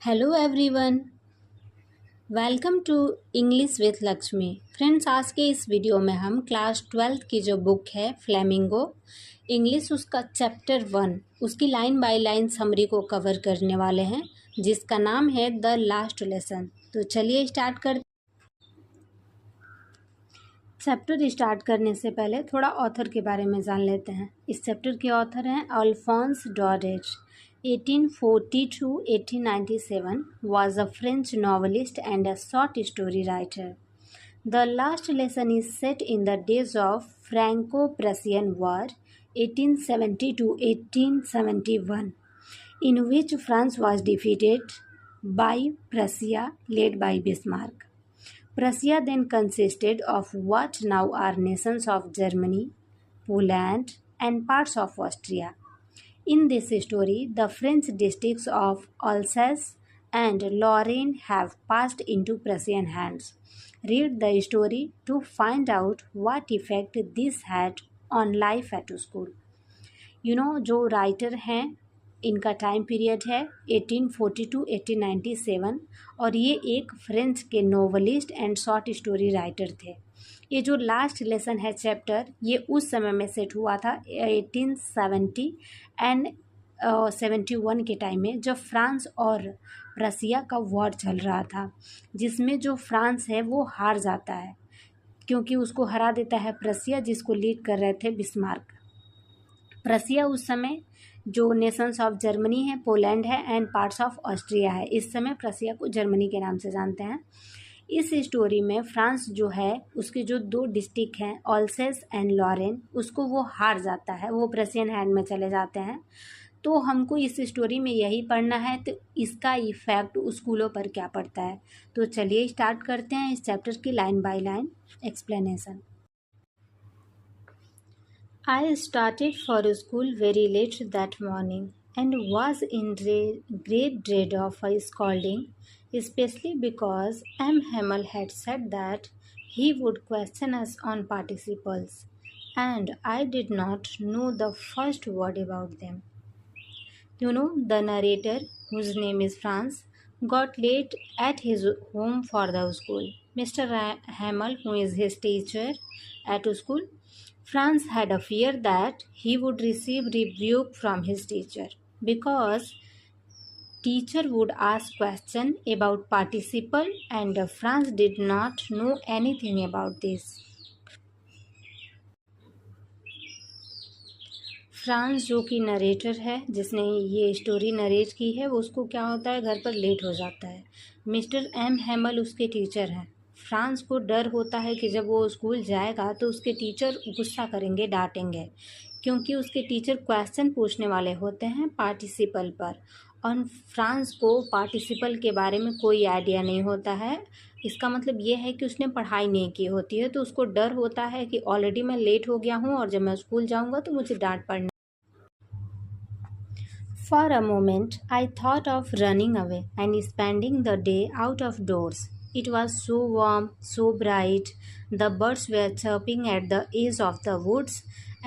Hello everyone, welcome to English with Lakshmi. Friends, आज के इस वीडियो में हम क्लास 12th की जो बुक है फ्लेमिंगो इंग्लिश, उसका चैप्टर 1 उसकी लाइन बाय लाइन समरी को कवर करने वाले हैं, जिसका नाम है द लास्ट लेसन। तो चलिए स्टार्ट कर। चैप्टर स्टार्ट करने से पहले थोड़ा ऑथर के बारे में जान लेते हैं। इस चैप्टर के ऑथर हैं Alphons डॉडेज। 1840 to 1897 was a French novelist and a short story writer. The Last Lesson is set in the days of Franco-Prussian War 1870 to 1871, in which France was defeated by Prussia, led by Bismarck. Prussia then consisted of what now are nations of Germany, Poland, and parts of Austria. In this story, the French districts of Alsace and Lorraine have passed into Prussian hands. Read the story to find out what effect this had on life at school. जो writer हैं इनका time period है 1840 to 1897 और ये एक French के novelist and short story writer थे। ये जो लास्ट लेसन है चैप्टर, ये उस समय में सेट हुआ था 1870 एंड 71 के टाइम में, जब फ्रांस और प्रसिया का वॉर चल रहा था, जिसमें जो फ्रांस है वो हार जाता है क्योंकि उसको हरा देता है प्रसिया, जिसको लीड कर रहे थे बिस्मार्क। प्रसिया उस समय जो नेशंस ऑफ जर्मनी है, पोलैंड है एंड पार्ट्स ऑफ ऑस्ट्रिया है। इस समय प्रसिया को जर्मनी के नाम से जानते हैं। इस स्टोरी में फ्रांस जो है उसके जो दो डिस्ट्रिक्ट हैं ऑल्सेस एंड लॉरेन, उसको वो हार जाता है, वो प्रसियन हैंड में चले जाते हैं। तो हमको इस स्टोरी में यही पढ़ना है, तो इसका इफेक्ट स्कूलों पर क्या पड़ता है। तो चलिए स्टार्ट करते हैं इस चैप्टर की line by line explanation. I started for school very late that morning and was in great dread of a scolding, especially because M. Hamel had said that he would question us on participles, and I did not know the first word about them. The narrator, whose name is Franz, got late at his home for the school. Mr. Hamel, who is his teacher at school, Franz had a fear that he would receive rebuke from his teacher because teacher would ask question about participle and Franz did not know anything about this. France जो कि narrator है, जिसने ये story narrate की है, वो उसको क्या होता है, घर पर लेट हो जाता है। मिस्टर एम हैमल उसके टीचर हैं। फ्रांस को डर होता है कि जब वो स्कूल जाएगा तो उसके टीचर गुस्सा करेंगे, डांटेंगे, क्योंकि उसके टीचर क्वेश्चन पूछने वाले होते हैं पार्टिसिपल पर, और फ्रांस को पार्टिसिपल के बारे में कोई आइडिया नहीं होता है। इसका मतलब ये है कि उसने पढ़ाई नहीं की होती है, तो उसको डर होता है कि ऑलरेडी मैं लेट हो गया हूँ और जब मैं स्कूल जाऊँगा तो मुझे डांट पड़ना। For a moment, I thought of running away and spending the day out of doors. It was so warm, so bright. The birds were chirping at the edge of the woods,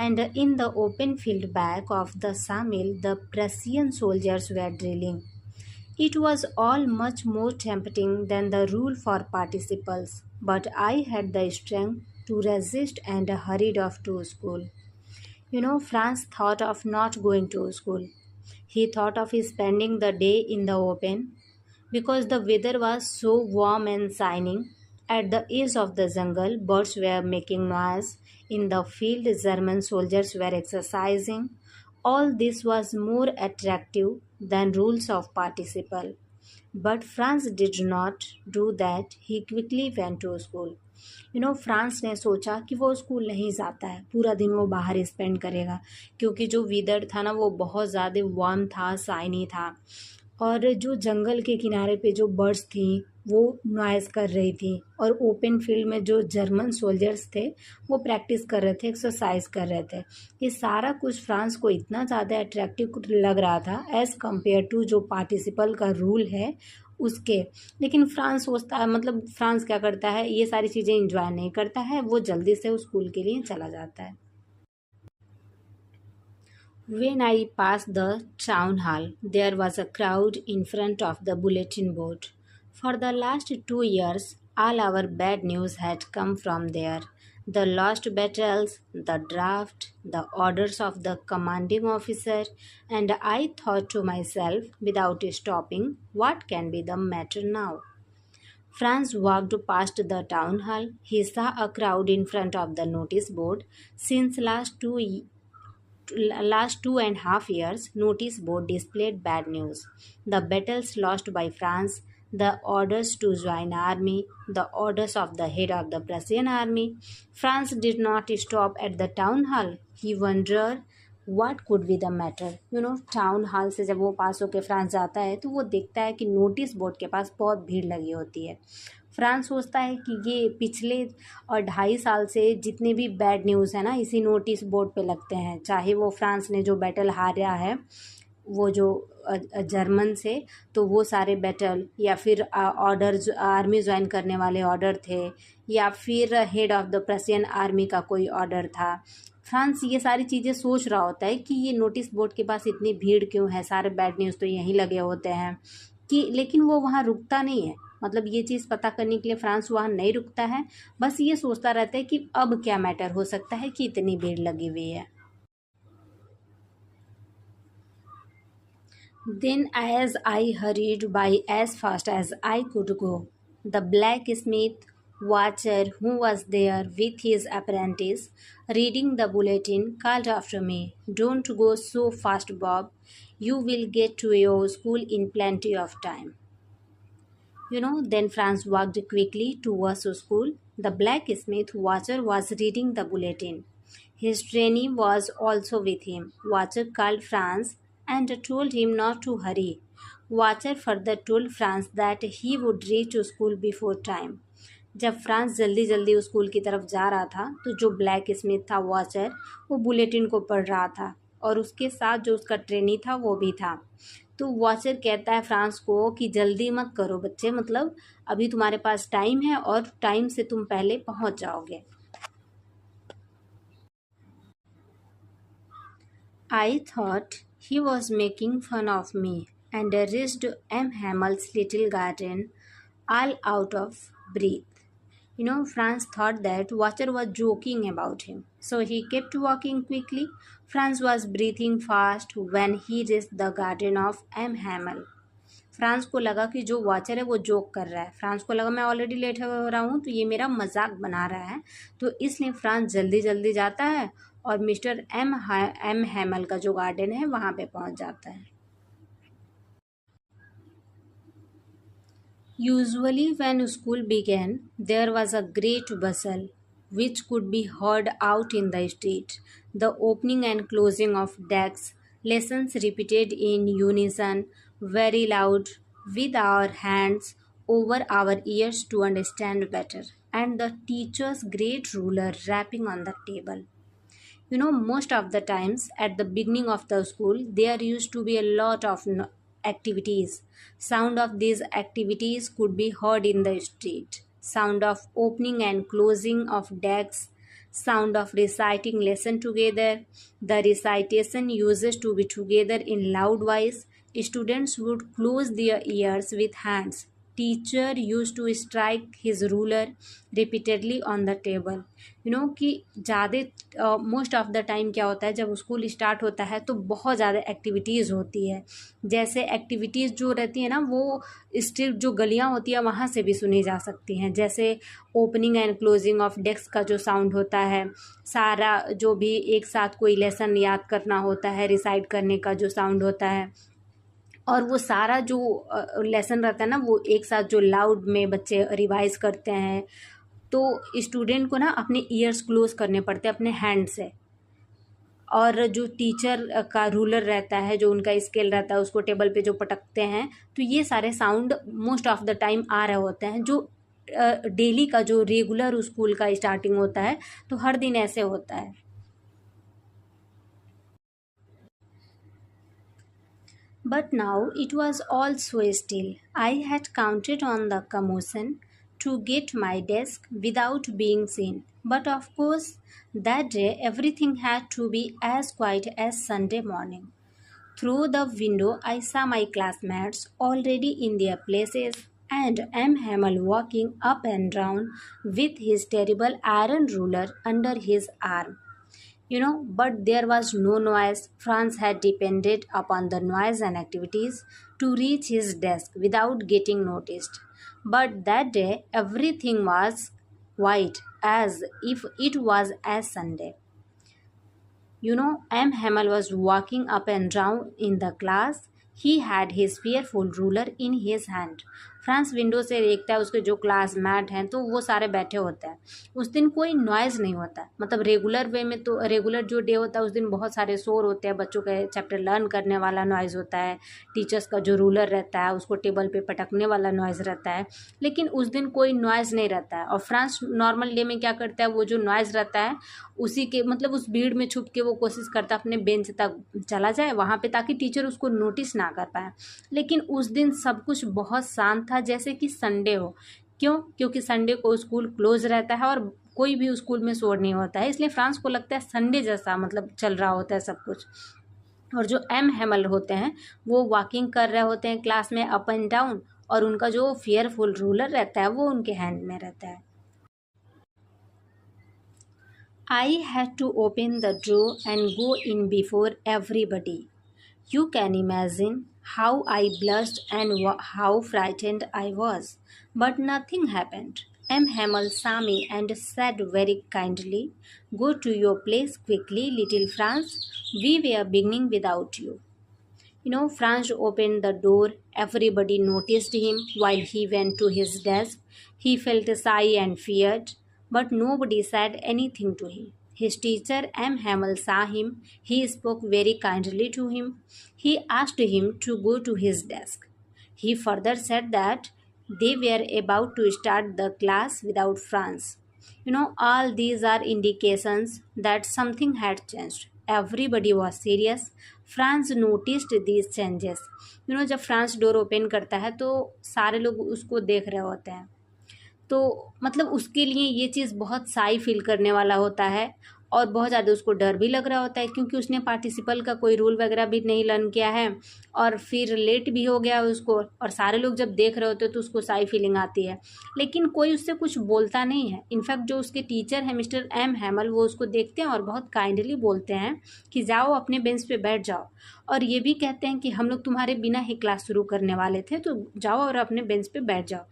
and in the open field back of the sawmill, the Prussian soldiers were drilling. It was all much more tempting than the rule for participles, but I had the strength to resist and hurried off to school. Franz thought of not going to school. He thought of spending the day in the open because the weather was so warm and shining. At the edge of the jungle, birds were making noise. In the field, German soldiers were exercising. All this was more attractive than rules of participle. But Franz did not do that. He quickly went to school. France ने सोचा कि वो school नहीं जाता है, पूरा दिन वो बाहर स्पेंड करेगा, क्योंकि जो वेदर था ना वो बहुत ज़्यादा वार्म था, शाइनी था, और जो जंगल के किनारे पे जो बर्ड्स थी वो नॉइज़ कर रही थी, और ओपन फील्ड में जो जर्मन सोल्जर्स थे वो प्रैक्टिस कर रहे थे, एक्सरसाइज कर रहे थे। ये सारा कुछ फ्रांस को इतना ज़्यादा अट्रैक्टिव लग रहा था एज़ कम्पेयर टू जो पार्टिसिपल का रूल है उसके। लेकिन फ्रांस सोचता है, मतलब फ्रांस क्या करता है, ये सारी चीज़ें इंजॉय नहीं करता है, वो जल्दी से स्कूल के लिए चला जाता है। When I passed the town hall, there was a crowd in front of the bulletin board. For the last 2 years, all our bad news had come from there. The lost battles, the draft, the orders of the commanding officer, and I thought to myself, without stopping, what can be the matter now? Franz walked past the town hall. He saw a crowd in front of the notice board. Since last 2.5 years, notice board displayed bad news. The battles lost by France, the orders to join army, the orders of the head of the Prussian army. France did not stop at the town hall. He wondered what could be the matter. Town hall से जब वो पास होके France जाता है तो वो देखता है कि नोटिस बोर्ड के पास बहुत भीड़ लगी होती है। फ्रांस सोचता है कि ये पिछले और 2.5 साल से जितने भी बैड न्यूज़ है ना इसी नोटिस बोर्ड पे लगते हैं, चाहे वो फ्रांस ने जो बैटल हारा है वो जो जर्मन से, तो वो सारे बैटल या फिर ऑर्डर आर्मी ज्वाइन करने वाले ऑर्डर थे या फिर head of the Prussian army का कोई ऑर्डर था। फ्रांस ये सारी चीज़ें सोच रहा होता है कि ये नोटिस बोर्ड के पास इतनी भीड़ क्यों है, सारे बैड न्यूज़ तो यहीं लगे होते हैं कि, लेकिन वो वहाँ रुकता नहीं है। मतलब ये चीज़ पता करने के लिए फ्रांस वहाँ नहीं रुकता है, बस ये सोचता रहता है कि अब क्या मैटर हो सकता है कि इतनी भीड़ लगी हुई है। Then, as I hurried by as fast as I could go, the blacksmith watcher who was there with his apprentice reading the bulletin called after me, "Don't go so fast, Bob. You will get to your school in plenty of time." Then Franz walked quickly towards school. The blacksmith watcher was reading the bulletin. His trainee was also with him. Watcher called Franz and told him not to hurry. Watcher further told Franz that he would reach to school before time. जब France जल्दी जल्दी उस school की तरफ जा रहा था तो जो ब्लैक स्मिथ था वॉचर, वो बुलेटिन को पढ़ रहा था और उसके साथ जो उसका ट्रेनी था वो भी था। तो वॉचर कहता है फ्रांस को कि जल्दी मत करो बच्चे, मतलब अभी तुम्हारे पास टाइम है और टाइम से तुम पहले पहुंच जाओगे। I thought he was making fun of me and reached M. Hamel's little garden all out of breath. Franz thought that Watcher was joking about him, so he kept walking quickly. Franz was breathing fast when he reached the garden of M. Hamel. France को लगा कि जो watcher है वो joke कर रहा है। France को लगा मैं ऑलरेडी लेट हो रहा हूँ तो ये मेरा मजाक बना रहा है, तो इसलिए फ्रांस जल्दी जल्दी जाता है और मिस्टर एम हैमल का जो गार्डन है वहाँ पे पहुँच जाता है। Usually, when school began, there was a great bustle, which could be heard out in the street. The opening and closing of desks, lessons repeated in unison, very loud, with our hands over our ears to understand better, and the teacher's great ruler rapping on the table. Most of the times at the beginning of the school, there used to be a lot of activities. Sound of these activities could be heard in the street. Sound of opening and closing of desks, sound of reciting lesson together. The recitation uses to be together in loud voice. Students would close their ears with hands. Teacher used to strike his ruler repeatedly on the table. कि ज़्यादा most of the time क्या होता है जब school start होता है तो बहुत ज़्यादा एक्टिविटीज़ होती है। जैसे एक्टिविटीज़ जो रहती है ना वो स्ट्रीट जो गलियाँ होती है वहाँ से भी सुनी जा सकती हैं। जैसे opening and closing of desk का जो साउंड होता है, सारा जो भी एक साथ कोई लेसन याद करना होता है, रिसाइट करने का जो साउंड होता है, और वो सारा जो लेसन रहता है ना वो एक साथ जो लाउड में बच्चे रिवाइज करते हैं, तो स्टूडेंट को ना अपने ईयर्स क्लोज करने पड़ते हैं अपने हैंड से। और जो टीचर का रूलर रहता है, जो उनका स्केल रहता है, उसको टेबल पे जो पटकते हैं, तो ये सारे sound most of the time आ रहे होते हैं। जो डेली का जो रेगुलर स्कूल का स्टार्टिंग होता है तो हर दिन ऐसे होता है। But now it was all so still. I had counted on the commotion to get my desk without being seen. But of course, that day everything had to be as quiet as Sunday morning. Through the window, I saw my classmates already in their places and M. Hamel walking up and down with his terrible iron ruler under his arm. But there was no noise. Franz had depended upon the noise and activities to reach his desk without getting noticed. But that day, everything was quiet as if it was a Sunday. M. Hamel was walking up and down in the class. He had his fearful ruler in his hand. France window से देखता है, उसके जो classmate हैं तो वो सारे बैठे होते हैं. उस दिन कोई नॉइज़ नहीं होता, मतलब रेगुलर वे में तो रेगुलर जो डे होता है उस दिन बहुत सारे शोर होते हैं, बच्चों के चैप्टर लर्न करने वाला नॉइज़ होता है, टीचर्स का जो रूलर रहता है उसको टेबल पे पटकने वाला नॉइज़ रहता है. लेकिन उस दिन कोई नॉइज़ नहीं रहता है. और फ्रांस नॉर्मल डे में क्या करता है, वो जो नॉइज़ रहता है उसी के मतलब उस भीड़ में छुप के वो कोशिश करता अपने बेंच तक चला जाए वहाँ पे, ताकि टीचर उसको नोटिस ना कर पाए. लेकिन उस दिन सब कुछ बहुत शांत था, जैसे कि संडे हो. क्यों? क्योंकि संडे को स्कूल क्लोज रहता है और कोई भी स्कूल में शोर नहीं होता है, इसलिए फ्रांस को लगता है संडे जैसा मतलब चल रहा होता है सब कुछ. और जो एम हेमल होते हैं वो वॉकिंग कर रहे होते हैं क्लास में अप एंड डाउन, और उनका जो फियरफुल रूलर रहता है वो उनके हैंड में रहता है. I had to open the door and go in before everybody. You can imagine how I blushed and how frightened I was. But nothing happened. M. Hamel saw me and said very kindly, "Go to your place quickly, little Franz. We were beginning without you." Franz opened the door. Everybody noticed him while he went to his desk. He felt shy and feared, but nobody said anything to him. His teacher, M. Hamel, saw him. He spoke very kindly to him. He asked him to go to his desk. He further said that they were about to start the class without Franz. All these are indications that something had changed. Everybody was serious. France noticed these changes. जब France door open करता है तो सारे लोग उसको देख रहे होते हैं, तो मतलब उसके लिए ये चीज़ बहुत साई फील करने वाला होता है और बहुत ज़्यादा उसको डर भी लग रहा होता है, क्योंकि उसने पार्टिसिपल का कोई रूल वगैरह भी नहीं लर्न किया है और फिर लेट भी हो गया उसको, और सारे लोग जब देख रहे होते हैं तो उसको साई फीलिंग आती है. लेकिन कोई उससे कुछ बोलता नहीं है. इनफैक्ट जो उसके टीचर हैं मिस्टर एम हैमल, वो उसको देखते हैं और बहुत काइंडली बोलते हैं कि जाओ अपने बेंच पे बैठ जाओ, और ये भी कहते हैं कि हम लोग तुम्हारे बिना ही क्लास शुरू करने वाले थे, तो जाओ और अपने बेंच पे बैठ जाओ.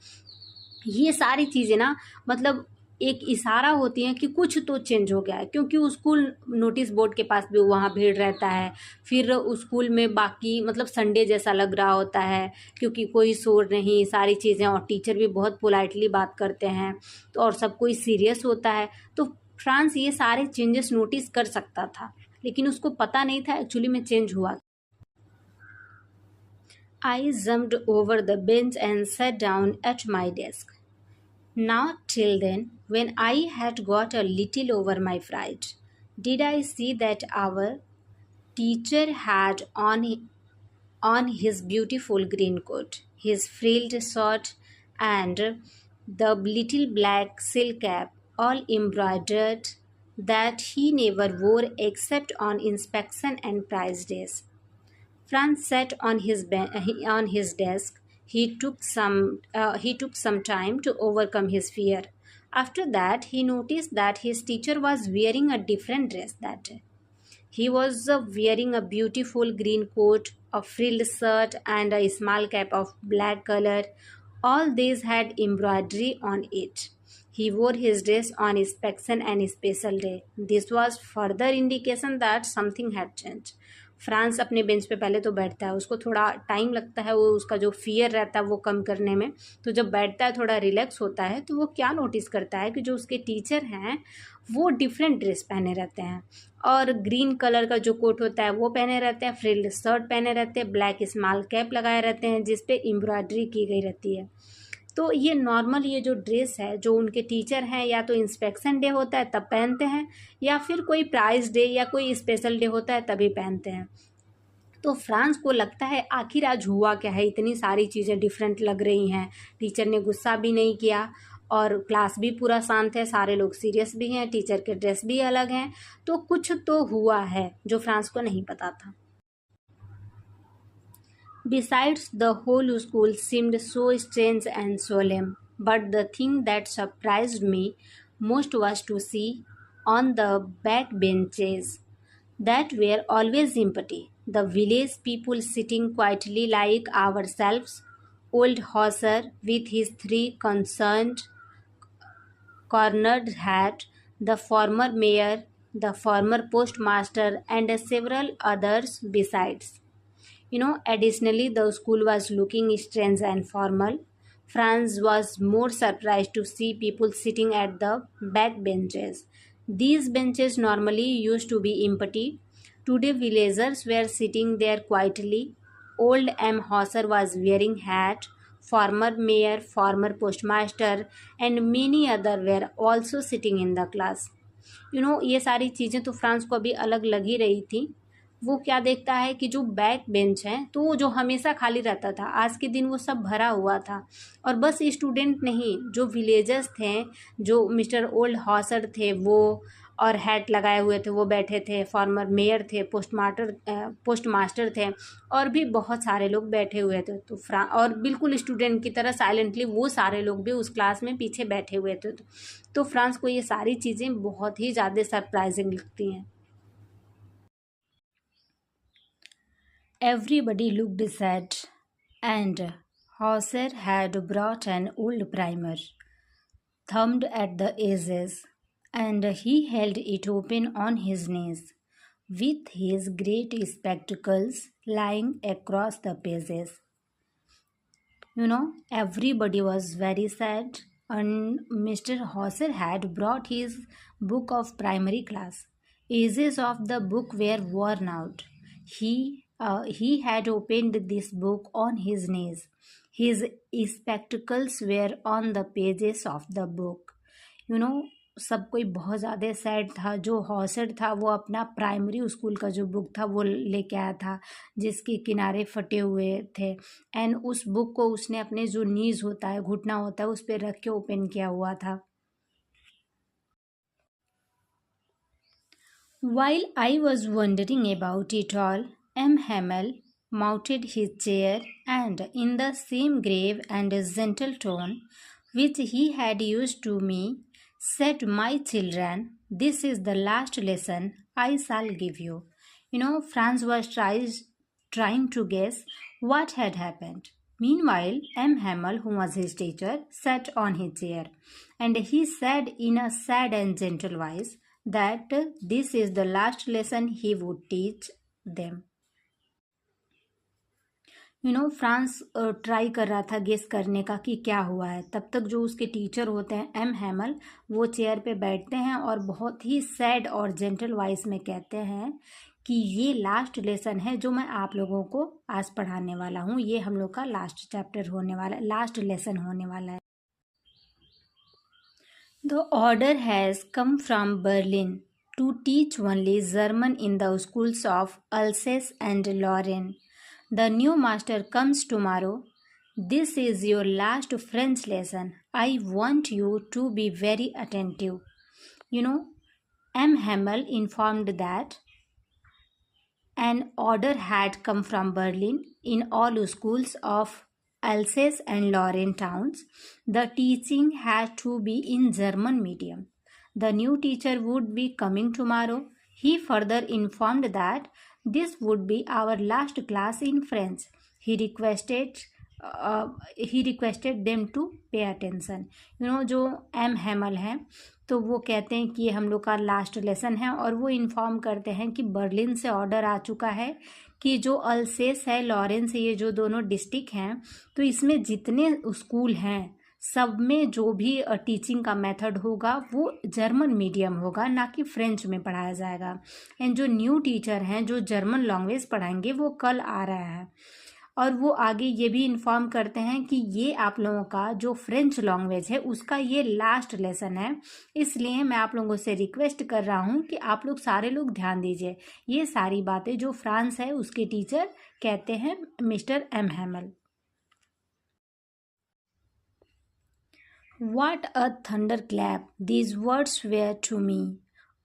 ये सारी चीज़ें ना मतलब एक इशारा होती हैं कि कुछ तो चेंज हो गया है, क्योंकि उस स्कूल नोटिस बोर्ड के पास भी वहाँ भीड़ रहता है. फिर उस स्कूल में बाकी मतलब संडे जैसा लग रहा होता है, क्योंकि कोई शोर नहीं, सारी चीज़ें, और टीचर भी बहुत पोलाइटली बात करते हैं, तो और सब कोई सीरियस होता है. तो फ्रांस ये सारे चेंजेस नोटिस कर सकता था, लेकिन उसको पता नहीं था एक्चुअली में चेंज हुआ. I jumped over the bench and sat down at my desk. Not till then, when I had got a little over my fright, did I see that our teacher had on his beautiful green coat, his frilled shirt, and the little black silk cap, all embroidered, that he never wore except on inspection and prize days. Franz sat on his desk. He took some time to overcome his fear. After that, he noticed that his teacher was wearing a different dress that day. He was wearing a beautiful green coat, a frilled shirt, and a small cap of black color. All these had embroidery on it. He wore his dress on inspection and special day. This was further indication that something had changed. France अपने bench पे पहले तो बैठता है, उसको थोड़ा time लगता है वो उसका जो फियर रहता है वो कम करने में. तो जब बैठता है थोड़ा रिलैक्स होता है, तो वो क्या नोटिस करता है कि जो उसके टीचर हैं वो डिफरेंट ड्रेस पहने रहते हैं, और ग्रीन कलर का जो कोट होता है वो पहने रहते हैं, फ्रिल्ड शर्ट पहने रहते हैं, ब्लैक स्मॉल कैप लगाए रहते हैं जिस पे एम्ब्रॉयडरी की गई रहती है. तो ये नॉर्मल ये जो ड्रेस है जो उनके टीचर हैं या तो इंस्पेक्शन डे होता है तब पहनते हैं, या फिर कोई प्राइज डे या कोई स्पेशल डे होता है तभी पहनते हैं. तो फ्रांस को लगता है आखिर आज हुआ क्या है, इतनी सारी चीज़ें डिफरेंट लग रही हैं. टीचर ने गुस्सा भी नहीं किया और क्लास भी पूरा शांत है, सारे लोग सीरियस भी हैं, टीचर के ड्रेस भी अलग हैं, तो कुछ तो हुआ है जो फ्रांस को नहीं पता था। Besides, the whole school seemed so strange and solemn. But the thing that surprised me most was to see on the back benches that were always empty. The village people sitting quietly like ourselves. Old Hauser with his three concerned cornered hat, the former mayor, the former postmaster, and several others besides. Additionally, the school was looking strange and formal. Franz was more surprised to see people sitting at the back benches. These benches normally used to be empty. Today, villagers were sitting there quietly. Old M. Hauser was wearing hat. Former mayor, former postmaster, and many other were also sitting in the class. ये सारी चीज़ें तो France को अभी अलग लग ही रही थी। वो क्या देखता है कि जो बैक बेंच है तो वो जो हमेशा खाली रहता था, आज के दिन वो सब भरा हुआ था। और बस स्टूडेंट नहीं, जो विलेजर्स थे, जो मिस्टर ओल्ड हॉसर थे वो, और हैट लगाए हुए थे वो बैठे थे, फॉर्मर मेयर थे, पोस्टमास्टर थे, और भी बहुत सारे लोग बैठे हुए थे। तो और बिल्कुल स्टूडेंट की तरह साइलेंटली वो सारे लोग भी उस क्लास में पीछे बैठे हुए थे। तो फ्रांस को ये सारी चीज़ें बहुत ही ज़्यादा सरप्राइजिंग लगती हैं। Everybody looked sad, and Hauser had brought an old primer, thumbed at the edges, and he held it open on his knees, with his great spectacles lying across the pages. Everybody was very sad, and Mr. Hauser had brought his book of primary class. Edges of the book were worn out. He had opened this book on his knees. His spectacles were on the pages of the book. सब कोई बहुत ज़्यादा sad था। जो Hauser था वो अपना primary school का जो बुक था वो लेके आया था, जिसके किनारे फटे हुए थे, एंड उस बुक को उसने अपने जो नीज होता है, घुटना होता है, उस पर रख के ओपन किया हुआ था। While I was wondering about it all, M. Hamel mounted his chair and, in the same grave and gentle tone which he had used to me, said, "My children, this is the last lesson I shall give you." Franz was trying to guess what had happened. Meanwhile, M. Hamel, who was his teacher, sat on his chair, and he said in a sad and gentle voice that this is the last lesson he would teach them. France try कर रहा था guess करने का कि क्या हुआ है। तब तक जो उसके टीचर होते हैं एम हैमल, वो चेयर पे बैठते हैं और बहुत ही सैड और जेंटल वॉइस में कहते हैं कि ये लास्ट लेसन है जो मैं आप लोगों को आज पढ़ाने वाला हूँ। ये हम लोग का लास्ट चैप्टर होने वाला है, लास्ट लेसन होने वाला है। The order has come from Berlin to teach only German in the schools of Alsace and Lorraine. The new master comes tomorrow. This is your last French lesson. I want you to be very attentive. M. Hamel informed that an order had come from Berlin in all schools of Alsace and Lorraine towns. The teaching had to be in German medium. The new teacher would be coming tomorrow. He further informed that this would be our last class in French. He requested them to pay attention. जो M हैमल हैं तो वो कहते हैं कि ये हम लोग का लास्ट लेसन है, और वो इन्फॉर्म करते हैं कि बर्लिन से ऑर्डर आ चुका है कि जो अल्सेस है, लॉरेंस है, ये जो दोनों डिस्ट्रिक्ट हैं, तो इसमें जितने स्कूल हैं सब में जो भी टीचिंग का मेथड होगा वो जर्मन मीडियम होगा, ना कि फ्रेंच में पढ़ाया जाएगा। एंड जो न्यू टीचर हैं जो जर्मन लैंग्वेज पढ़ाएंगे वो कल आ रहा है। और वो आगे ये भी इन्फॉर्म करते हैं कि ये आप लोगों का जो फ्रेंच लैंग्वेज है उसका ये लास्ट लेसन है, इसलिए मैं आप लोगों से रिक्वेस्ट कर रहा हूँ कि आप लोग सारे लोग ध्यान दीजिए। ये सारी बातें जो फ्रांस है उसके टीचर कहते हैं Mister M Hamel. What a thunderclap these words were to me.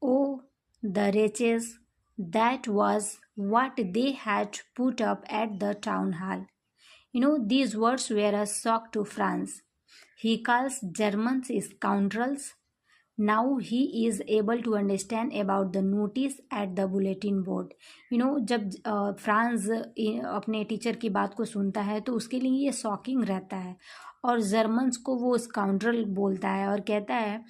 Oh, the wretches! That was what they had put up at the town hall. These words were a shock to France. He calls Germans scoundrels. Now he is able to understand about the notice at the bulletin board. जब France अपने teacher की बात को सुनता है तो उसके लिए ये शॉकिंग रहता है, और जर्मन्स को वो स्काउंड्रल बोलता है और कहता है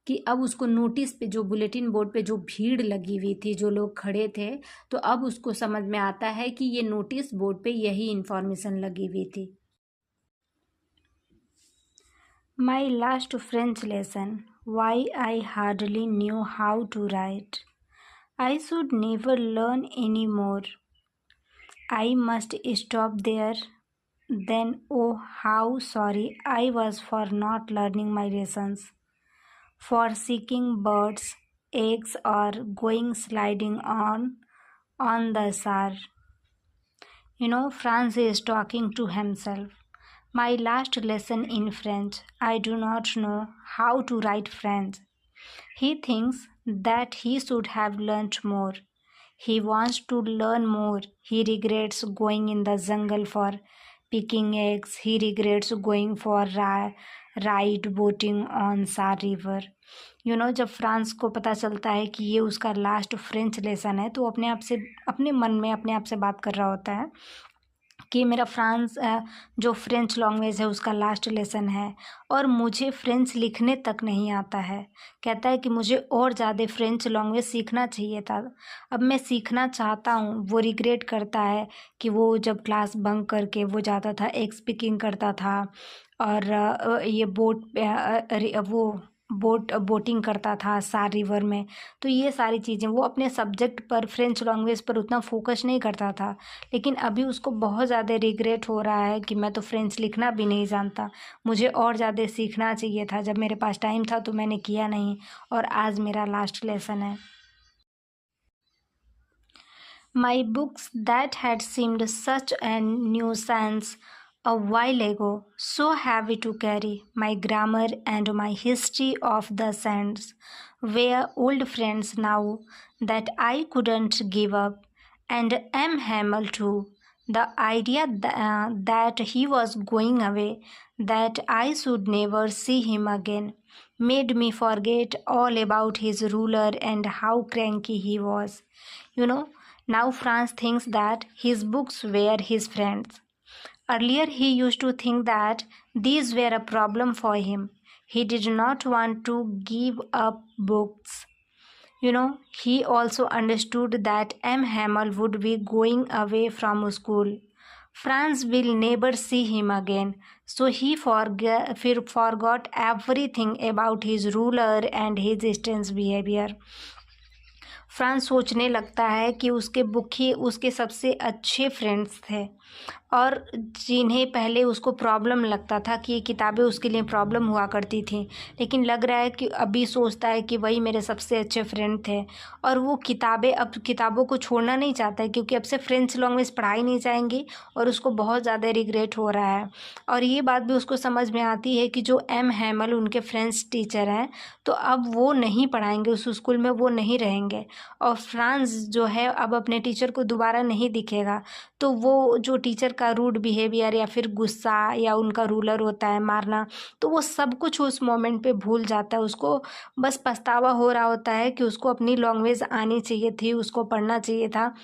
कि अब उसको नोटिस पे, जो बुलेटिन बोर्ड पे जो भीड़ लगी हुई थी, जो लोग खड़े थे, तो अब उसको समझ में आता है कि ये नोटिस बोर्ड पे यही इंफॉर्मेशन लगी हुई थी. My last French lesson. Why I hardly knew how to write. I should never learn any more. I must stop there. Then, oh, how sorry I was for not learning my lessons, for seeking birds, eggs, or going sliding on the shore. Franz is talking to himself. My last lesson in French. I do not know how to write French. He thinks that he should have learnt more. He wants to learn more. He regrets going in the jungle for picking eggs. He regrets going for ride boating on Sar River. जब France को पता चलता है कि ये उसका last French lesson है, तो अपने मन में अपने आप से बात कर रहा होता है कि मेरा फ्रांस जो फ्रेंच लैंग्वेज है उसका लास्ट लेसन है, और मुझे फ्रेंच लिखने तक नहीं आता है. कहता है कि मुझे और ज़्यादा फ्रेंच लैंग्वेज सीखना चाहिए था. अब मैं सीखना चाहता हूँ. वो रिग्रेट करता है कि वो जब क्लास बंक करके वो जाता था, एग स्पीकिंग करता था, और ये बोटिंग करता था सार रिवर में. तो ये सारी चीज़ें, वो अपने सब्जेक्ट पर, फ्रेंच लैंग्वेज पर उतना फोकस नहीं करता था. लेकिन अभी उसको बहुत ज़्यादा रिग्रेट हो रहा है कि मैं तो फ्रेंच लिखना भी नहीं जानता, मुझे और ज़्यादा सीखना चाहिए था. जब मेरे पास टाइम था तो मैंने किया नहीं, और आज मेरा लास्ट लेसन है. My books that had seemed such a nuisance a while ago, so heavy to carry, my grammar and my history of the sands, were old friends now that I couldn't give up. And M. Hamel too. The idea that he was going away, that I should never see him again, made me forget all about his ruler and how cranky he was. Now Franz thinks that his books were his friends. Earlier, he used to think that these were a problem for him. He did not want to give up books. He also understood that M. Hamel would be going away from school. Franz will never see him again, so he forgot everything about his ruler and his strange behavior. France सोचने लगता है कि उसके book ही उसके सबसे अच्छे friends थे, और जिन्हें पहले उसको प्रॉब्लम लगता था कि ये किताबें उसके लिए प्रॉब्लम हुआ करती थी, लेकिन लग रहा है कि अभी सोचता है कि वही मेरे सबसे अच्छे फ्रेंड थे. और वो अब किताबों को छोड़ना नहीं चाहता है, क्योंकि अब से फ्रेंच लैंग्वेज पढ़ाई नहीं जाएंगी, और उसको बहुत ज़्यादा रिग्रेट हो रहा है. और ये बात भी उसको समझ में आती है कि जो M. हैमल उनके फ्रेंच टीचर हैं, तो अब वो नहीं पढ़ाएंगे, उस स्कूल में वो नहीं रहेंगे, और फ्रांस जो है अब अपने टीचर को दोबारा नहीं दिखेगा. तो वो जो टीचर का रूड बिहेवियर या फिर गुस्सा या उनका रूलर होता है मारना, तो वो सब कुछ उस मोमेंट पे भूल जाता है. उसको बस पछतावा हो रहा होता है कि उसको अपनी लैंग्वेज आनी चाहिए थी, उसको पढ़ना चाहिए था.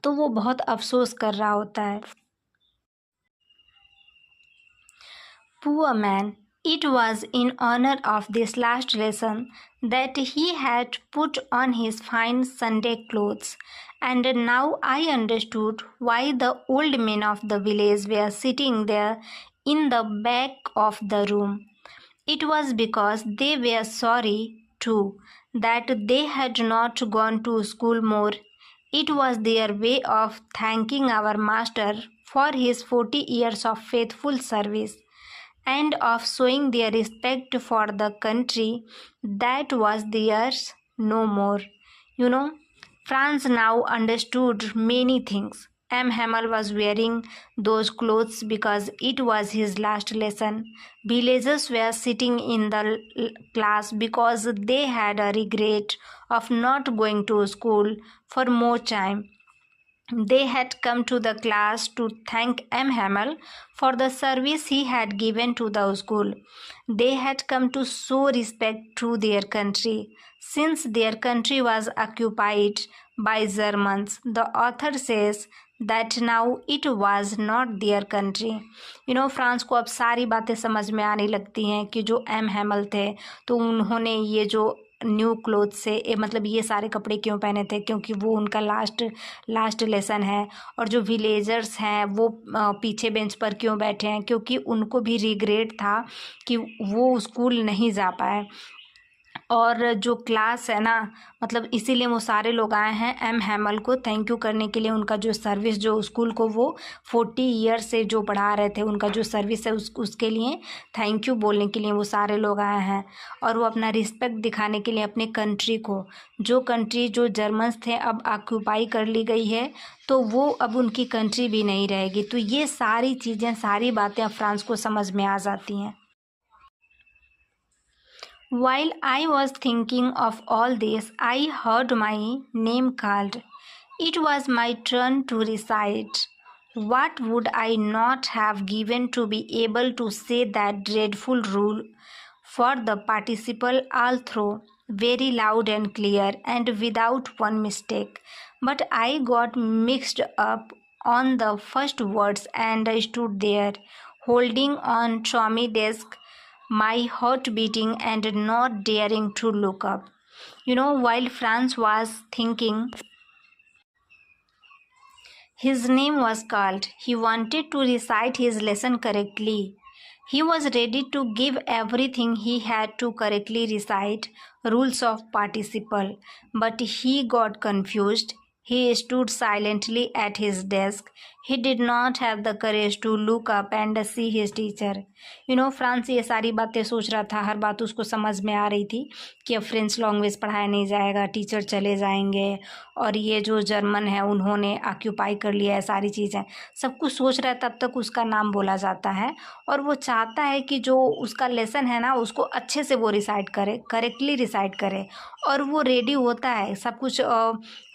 तो वो बहुत अफसोस कर रहा होता है. Poor man. It was in honor of this last lesson that he had put on his fine Sunday clothes, and now I understood why the old men of the village were sitting there in the back of the room. It was because they were sorry, too, that they had not gone to school more. It was their way of thanking our master for his 40 years of faithful service, and of showing their respect for the country that was theirs no more. Franz now understood many things. M. Hamel was wearing those clothes because it was his last lesson. Villagers were sitting in the class because they had a regret of not going to school for more time. They had come to the class to thank M. Hamel for the service he had given to the school. They had come to show respect to their country, since their country was occupied by Germans. The author says that now it was not their country. France को अब सारी बातें समझ में आने लगती हैं कि जो एम हैमल थे तो उन्होंने ये जो न्यू क्लोथ से मतलब ये सारे कपड़े क्यों पहने थे, क्योंकि वो उनका लास्ट लेसन है। और जो विलेजर्स हैं वो पीछे बेंच पर क्यों बैठे हैं, क्योंकि उनको भी रिग्रेट था कि वो स्कूल नहीं जा पाए। और जो क्लास है ना, मतलब इसीलिए वो सारे लोग आए हैं एम हैमल को थैंक यू करने के लिए। उनका जो सर्विस, जो स्कूल को वो 40 ईयर से जो पढ़ा रहे थे, उनका जो सर्विस है उसके लिए थैंक यू बोलने के लिए वो सारे लोग आए हैं। और वो अपना रिस्पेक्ट दिखाने के लिए अपने कंट्री को, जो कंट्री जो जर्मन्स थे अब ऑक्यूपाई कर ली गई है, तो वो अब उनकी कंट्री भी नहीं रहेगी। तो ये सारी चीज़ें, सारी बातें अब फ्रांस को समझ में आ जाती हैं। While I was thinking of all this, I heard my name called. It was my turn to recite. What would I not have given to be able to say that dreadful rule for the participle all through, very loud and clear, and without one mistake? But I got mixed up on the first words, and I stood there, holding on Tommy desk, my heart beating and not daring to look up. While Franz was thinking, his name was called. He wanted to recite his lesson correctly. He was ready to give everything he had to correctly recite rules of participle, but he got confused. He stood silently at his desk. He did not have the courage to look up and see his teacher. France ये सारी बातें सोच रहा था, हर बात उसको समझ में आ रही थी कि अब फ्रेंच लैंग्वेज पढ़ाया नहीं जाएगा, टीचर चले जाएंगे, और ये जो जर्मन है उन्होंने ऑक्यूपाई कर लिया है सारी चीज़ें, सब कुछ सोच रहा है। तब तक उसका नाम बोला जाता है और वो चाहता है कि जो उसका लेसन है ना उसको अच्छे से वो रिसाइट करे, करेक्टली रिसाइट करे, और वो रेडी होता है सब कुछ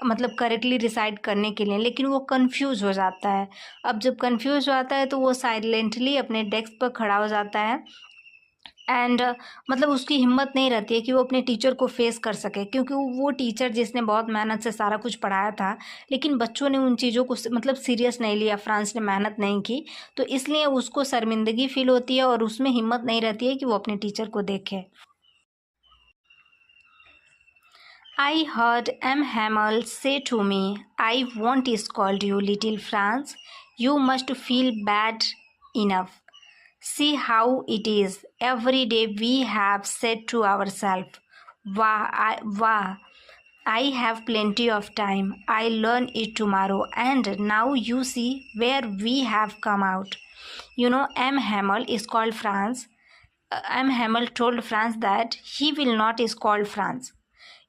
मतलब करेक्टली रिसाइट करने के लिए, लेकिन वो कंफ्यूज हो जाता है। अब जब कंफ्यूज हो जाता है तो वो साइलेंटली अपने डेस्क पर खड़ा हो जाता है एंड मतलब उसकी हिम्मत नहीं रहती है कि वो अपने टीचर को फेस कर सके, क्योंकि वो टीचर जिसने बहुत मेहनत से सारा कुछ पढ़ाया था, लेकिन बच्चों ने उन चीज़ों को मतलब सीरियस नहीं लिया, फ्रांस ने मेहनत नहीं की, तो इसलिए उसको शर्मिंदगी फील होती है और उसमें हिम्मत नहीं रहती है कि वो अपने टीचर को देखे। I heard M. Hamel say to me, I won't scold you, little Franz. You must feel bad enough. See how it is. Every day we have said to ourselves, Wah, I have plenty of time. I'll learn it tomorrow. And now you see where we have come out. M. Hamel is called Franz. M. Hamel told Franz that he will not scold Franz.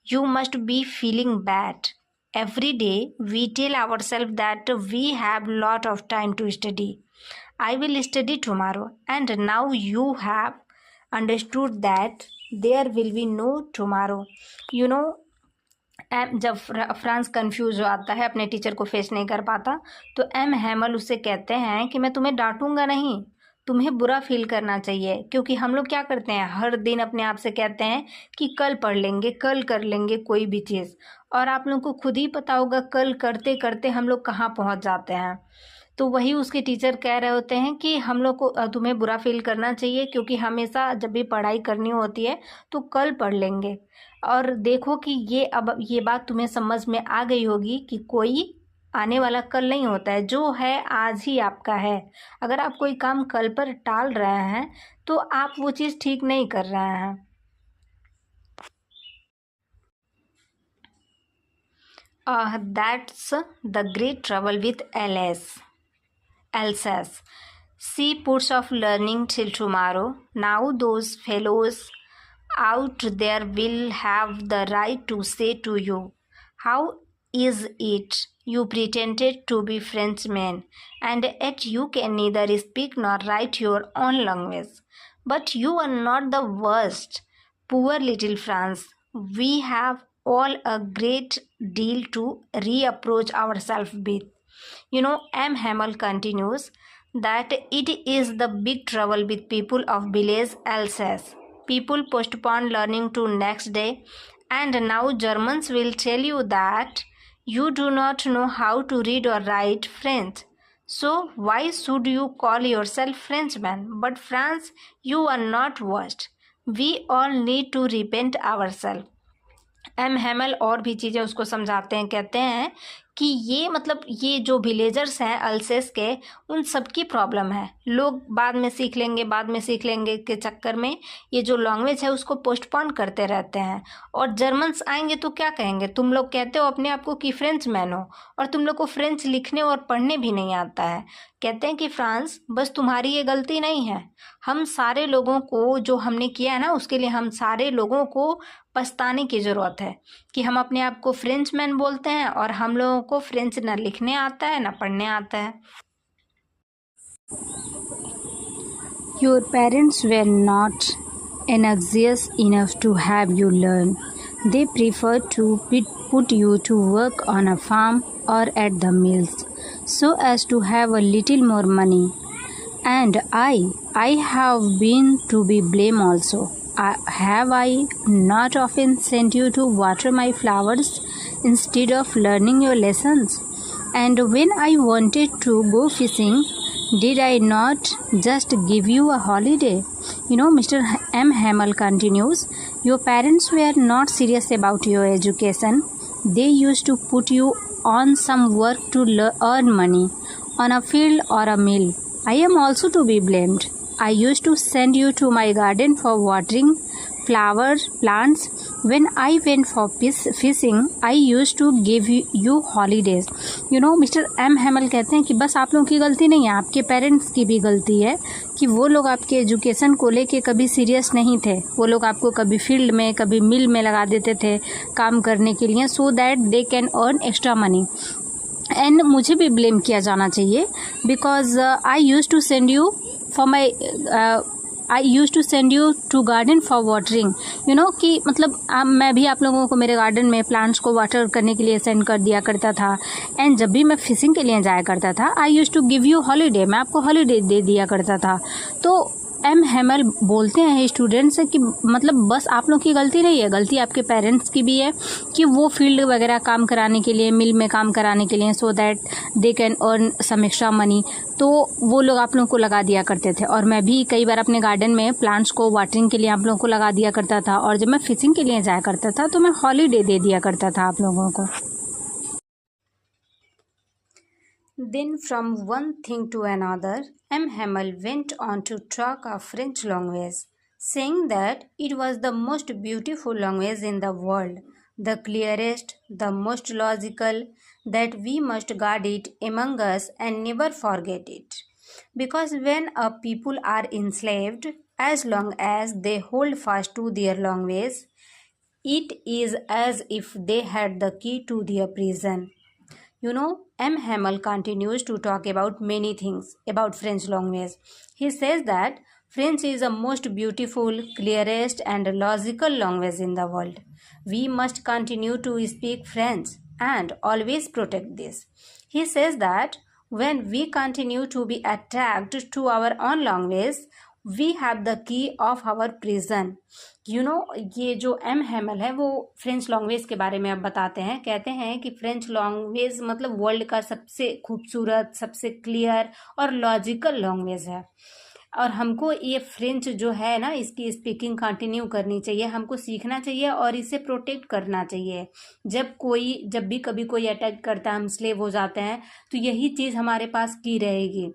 You must be feeling bad. Every day we tell ourselves that we have lot of time to study. I will study tomorrow, and now you have understood that there will be no tomorrow. जब France confuse हो आता है, अपने teacher को face नहीं कर पाता, तो एम हैमल उससे कहते हैं कि मैं तुम्हें डांटूंगा नहीं, तुम्हें बुरा फील करना चाहिए, क्योंकि हम लोग क्या करते हैं, हर दिन अपने आप से कहते हैं कि कल पढ़ लेंगे, कल कर लेंगे कोई भी चीज़, और आप लोगों को खुद ही पता होगा कल करते करते हम लोग कहाँ पहुँच जाते हैं। तो वही उसके टीचर कह रहे होते हैं कि हम लोग को तुम्हें बुरा फील करना चाहिए, क्योंकि हमेशा जब भी पढ़ाई करनी होती है तो कल पढ़ लेंगे। और देखो कि ये बात तुम्हें समझ में आ गई होगी कि कोई आने वाला कल नहीं होता है, जो है आज ही आपका है। अगर आप कोई काम कल पर टाल रहे हैं तो आप वो चीज़ ठीक नहीं कर रहे हैं। That's the great trouble with Alsace. She puts off learning till tomorrow. Now those fellows out there will have the right to say to you, how is it You pretended to be Frenchman, and yet you can neither speak nor write your own language. But you are not the worst. Poor little France. We have all a great deal to reapproach ourselves with. M. Hamel continues that it is the big trouble with people of village Alsace. People postpone learning to next day, and now Germans will tell you that you do not know how to read or write French. So why should you call yourself Frenchman? But France, you are not worst. We all need to repent ourselves. M Hamel और भी चीज़ें उसको समझाते हैं, कहते हैं कि ये मतलब ये जो विलेजर्स हैं अल्सेस के, उन सब की प्रॉब्लम है। लोग बाद में सीख लेंगे के चक्कर में ये जो लैंग्वेज है उसको पोस्टपोन करते रहते हैं। और जर्मन्स आएंगे तो क्या कहेंगे, तुम लोग कहते हो अपने आप को कि फ्रेंच मैन हो और तुम लोग को फ्रेंच लिखने और पढ़ने भी नहीं आता है। कहते हैं कि फ्रांस, बस तुम्हारी ये गलती नहीं है, हम सारे लोगों को जो हमने किया है ना उसके लिए हम सारे लोगों को पछताने की ज़रूरत है कि हम अपने आप को फ्रेंच मैन बोलते हैं और हम लोगों को फ्रेंच ना लिखने आता है ना पढ़ने आता है। Your parents were not anxious enough to have you learn. They preferred to put you to work on a farm or at the mills so as to have a little more money. And I have been to be blamed also. Have I not often sent you to water my flowers instead of learning your lessons? And when I wanted to go fishing, did I not just give you a holiday? Mr. M. Hamel continues, your parents were not serious about your education. They used to put you on some work to earn money, on a field or a mill. I am also to be blamed. I used to send you to my garden for watering flower plants. When I went for fishing, I used to give you holidays. Mister M Hamel कहते हैं कि बस आप लोगों की गलती नहीं है, आपके पेरेंट्स की भी गलती है कि वो लोग आपके एजुकेशन को लेके कभी सीरियस नहीं थे। वो लोग आपको कभी फील्ड में कभी मिल में लगा देते थे काम करने के लिए, so that they can earn extra money. And मुझे भी ब्लेम किया जाना चाहिए because I use to send you for my I use to send you to garden for watering. कि मतलब मैं भी आप लोगों को मेरे गार्डन में प्लांट्स को वाटर करने के लिए सेंड कर दिया करता था। एंड जब भी मैं फिशिंग के लिए जाया करता था, I use to give you holiday, मैं आपको हॉलीडे दे दिया करता था। तो एम हैमल बोलते हैं स्टूडेंट्स से कि मतलब बस आप लोग की गलती नहीं है, गलती आपके पेरेंट्स की भी है कि वो फील्ड वगैरह काम कराने के लिए, मिल में काम कराने के लिए, so that they can earn some extra money, तो वो लोग आप लोगों को लगा दिया करते थे। और मैं भी कई बार अपने गार्डन में प्लांट्स को वाटरिंग के लिए आप लोगों को लगा दिया करता था, और जब मैं फिशिंग के लिए जाया करता था तो मैं हॉलीडे दे दिया करता था आप लोगों को। Then from one thing to another, M. Hamel went on to talk of French language, saying that it was the most beautiful language in the world, the clearest, the most logical, that we must guard it among us and never forget it. Because when a people are enslaved, as long as they hold fast to their language, it is as if they had the key to their prison. M. Hamel continues to talk about many things about French language. He says that French is the most beautiful, clearest and logical language in the world. We must continue to speak French and always protect this. He says that when we continue to be attacked to our own language, we have the key of our prison. ये जो M हैमल है वो French language के बारे में अब बताते हैं। कहते हैं कि फ्रेंच लैंग्वेज मतलब वर्ल्ड का सबसे खूबसूरत, सबसे क्लियर और लॉजिकल लैंग्वेज है, और हमको ये फ्रेंच जो है ना, इसकी स्पीकिंग कंटिन्यू करनी चाहिए, हमको सीखना चाहिए और इसे प्रोटेक्ट करना चाहिए। जब भी कभी कोई अटैक करता है, हम स्लेव हो जाते हैं, तो यही चीज़ हमारे पास की रहेगी।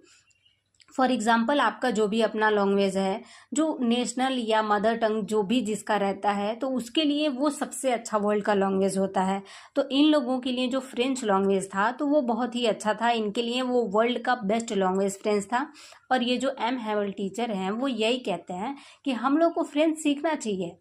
फॉर एग्ज़ाम्पल, आपका जो भी अपना लैंग्वेज है, जो नेशनल या मदर टंग जो भी जिसका रहता है, तो उसके लिए वो सबसे अच्छा वर्ल्ड का लैंग्वेज होता है। तो इन लोगों के लिए जो फ्रेंच लैंग्वेज था तो वो बहुत ही अच्छा था, इनके लिए वो वर्ल्ड का बेस्ट लैंग्वेज फ्रेंच था। और ये जो एम हैमल टीचर हैं वो यही कहते हैं कि हम लोग को फ्रेंच सीखना चाहिए,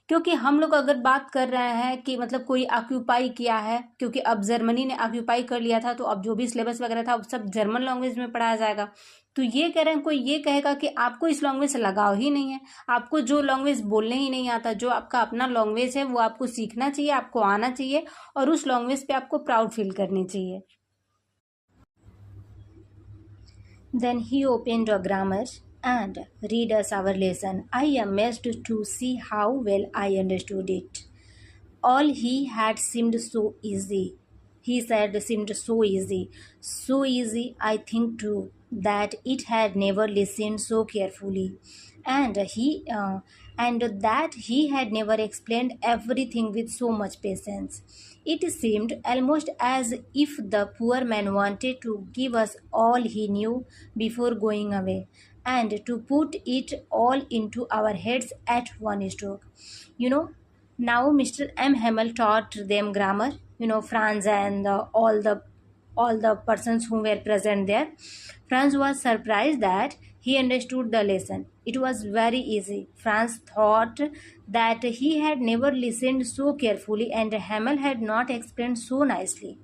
क्योंकि हम लोग अगर बात कर रहे हैं कि मतलब कोई ऑक्यूपाई किया है, क्योंकि अब जर्मनी ने ऑक्यूपाई कर लिया था, तो अब जो भी सिलेबस वगैरह था अब सब जर्मन लैंग्वेज में पढ़ाया जाएगा। तो ये कह रहे हैं, कोई ये कहेगा कि आपको इस लैंग्वेज से लगाव ही नहीं है, आपको जो लैंग्वेज बोलने ही नहीं आता, जो आपका अपना लैंग्वेज है वो आपको सीखना चाहिए, आपको आना चाहिए और उस लैंग्वेज पे आपको प्राउड फील करनी चाहिए। Then he opened a grammar and read us our lesson. I am amazed to see how well I understood it. All he had seemed so easy. He said seemed so easy. So easy, I think too, that it had never listened so carefully. And that he had never explained everything with so much patience. It seemed almost as if the poor man wanted to give us all he knew before going away, and to put it all into our heads at one stroke. You know, now Mr. M. Hamel taught them grammar, Franz and all the persons who were present there. Franz was surprised that he understood the lesson. It was very easy. Franz thought that he had never listened so carefully and Hamel had not explained so nicely.